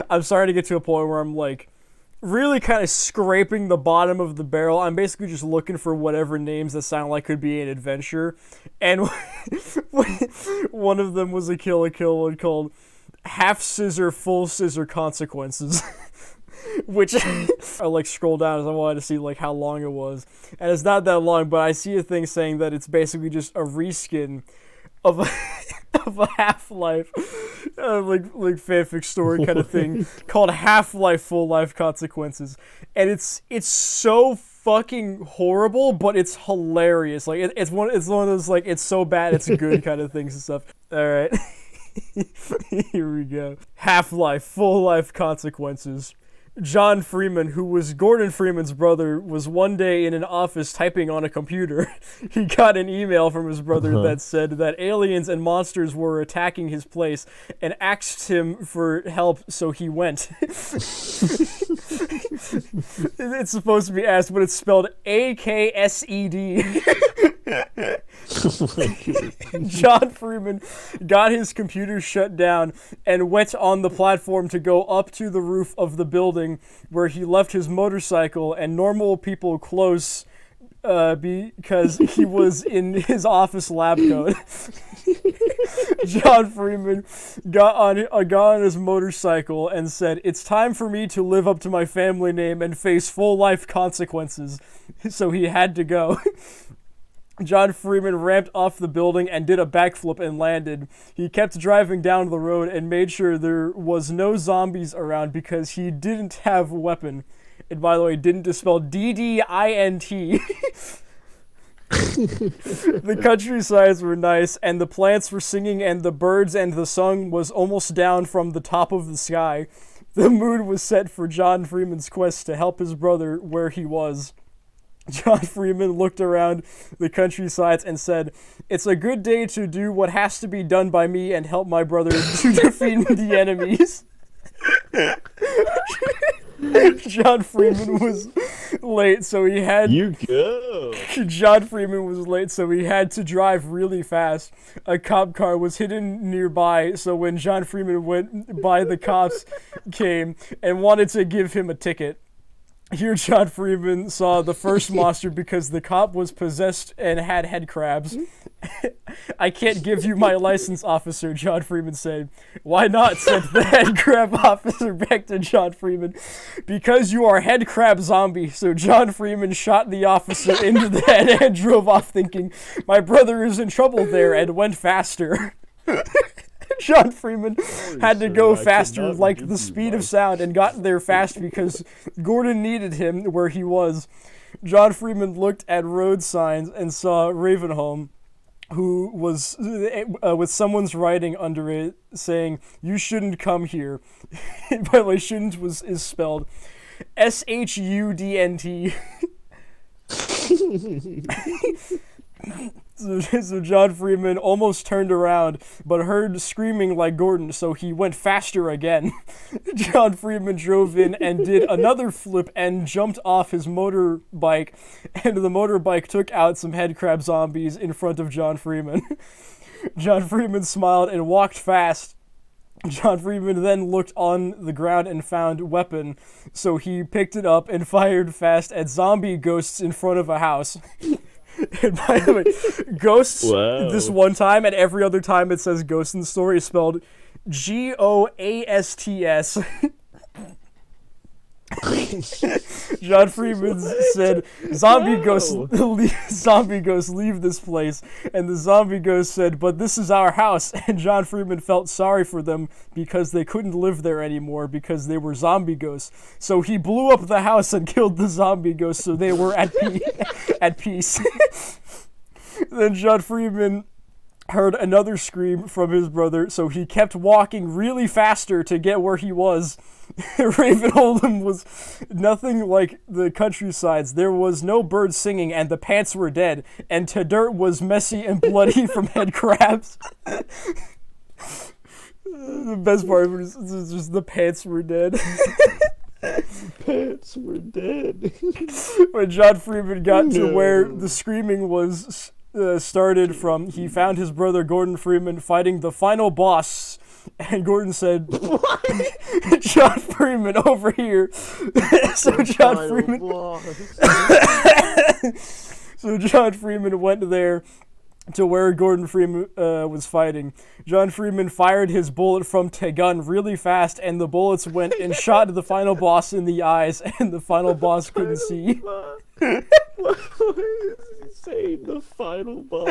I'm starting to get to a point where I'm like really kind of scraping the bottom of the barrel. I'm basically just looking for whatever names that sound like could be an adventure. And one of them was a kill one called Half Scissor, Full Scissor Consequences. Which I like scroll down as I wanted to see like how long it was. And it's not that long, but I see a thing saying that it's basically just a reskin of a of a Half-Life like fanfic story kind of thing called Half-Life Full Life Consequences, and it's so fucking horrible, but it's hilarious. Like it's one of those like it's so bad it's good kind of things and stuff. All right, here we go. Half-Life Full Life Consequences. John Freeman, who was Gordon Freeman's brother, was one day in an office typing on a computer. He got an email from his brother that said that aliens and monsters were attacking his place and asked him for help, so he went. It's supposed to be asked, but it's spelled AKSED. John Freeman got his computer shut down and went on the platform to go up to the roof of the building where he left his motorcycle and normal people close because he was in his office lab coat. John Freeman got on his motorcycle and said, "It's time for me to live up to my family name and face full life consequences." So he had to go. John Freeman ramped off the building and did a backflip and landed. He kept driving down the road and made sure there was no zombies around because he didn't have a weapon. And by the way, didn't is spelled DDINT. The countrysides were nice, and the plants were singing, and the birds and the sun was almost down from the top of the sky. The mood was set for John Freeman's quest to help his brother where he was. John Freeman looked around the countrysides and said, "It's a good day to do what has to be done by me and help my brother to defeat the enemies." John Freeman was late, so he had... You go. John Freeman was late, so he had to drive really fast. A cop car was hidden nearby, so when John Freeman went by, the cops came and wanted to give him a ticket. Here John Freeman saw the first monster because the cop was possessed and had head crabs. "I can't give you my license, officer," John Freeman said. "Why not?" said the head crab officer back to John Freeman. "Because you are head crab zombie." So John Freeman shot the officer into the head and drove off thinking, "My brother is in trouble there," and went faster. John Freeman had to go faster like the speed of sound and got there fast because Gordon needed him where he was. John Freeman looked at road signs and saw Ravenholm, who was with someone's writing under it saying, "You shouldn't come here." By the way, shouldn't is spelled SHUDNT. So John Freeman almost turned around, but heard screaming like Gordon, so he went faster again. John Freeman drove in and did another flip and jumped off his motorbike, and the motorbike took out some headcrab zombies in front of John Freeman. John Freeman smiled and walked fast. John Freeman then looked on the ground and found a weapon, so he picked it up and fired fast at zombie ghosts in front of a house. And by the way, ghosts, this one time and every other time it says ghost in the story is spelled GOASTS. John Freeman said, zombie ghosts leave this place. And the zombie ghost said, "But this is our house." And John Freeman felt sorry for them because they couldn't live there anymore because they were zombie ghosts. So he blew up the house and killed the zombie ghosts so they were at peace. Then John Freeman heard another scream from his brother, so he kept walking really faster to get where he was. Ravenholm was nothing like the countrysides. There was no birds singing, and the pants were dead, and Dirt was messy and bloody from head crabs. The best part was just the pants were dead. Pants were dead. When John Freeman got to where the screaming was started from, he found his brother Gordon Freeman fighting the final boss And Gordon said, John Freeman, over here. So John Freeman... So John Freeman went there to where Gordon Freeman was fighting. John Freeman fired his bullet from the gun really fast, and the bullets went and shot the final boss in the eyes, and the final boss couldn't see. What is he saying? The final boss.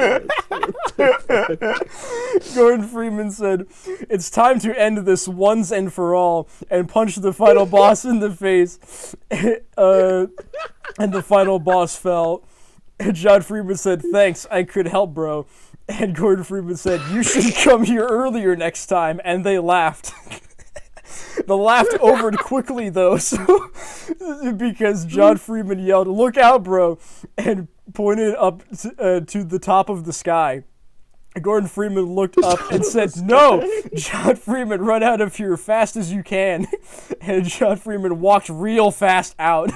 Gordon Freeman said, "It's time to end this once and for all," and punched the final boss in the face. And the final boss fell. And John Freeman said, "Thanks, I could help, bro." And Gordon Freeman said, "You should come here earlier next time." And they laughed. They laughed over it quickly, though, so, because John Freeman yelled, "Look out, bro," and pointed up to the top of the sky. Gordon Freeman looked up and said, "No, John Freeman, run out of here fast as you can." And John Freeman walked real fast out.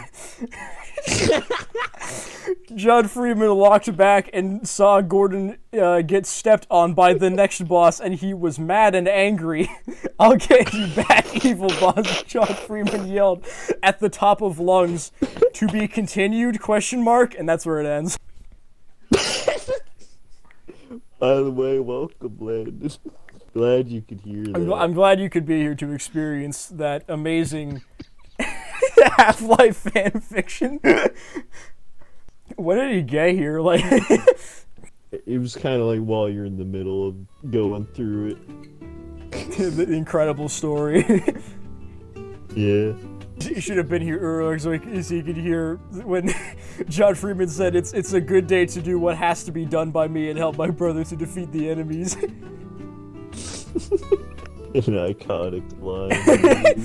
John Freeman walked back and saw Gordon get stepped on by the next boss, and he was mad and angry. "I'll get you back, evil boss," John Freeman yelled at the top of lungs. "To be continued, ? And that's where it ends. By the way, welcome, Landon. Glad you could hear that. I'm glad you could be here to experience that amazing Half-Life fan fiction. When did he get here? Like, It was kind of like while you're in the middle of going through it. the incredible story. Yeah. You should have been here earlier so you could hear when John Freeman said, "It's a good day to do what has to be done by me and help my brother to defeat the enemies." An iconic line.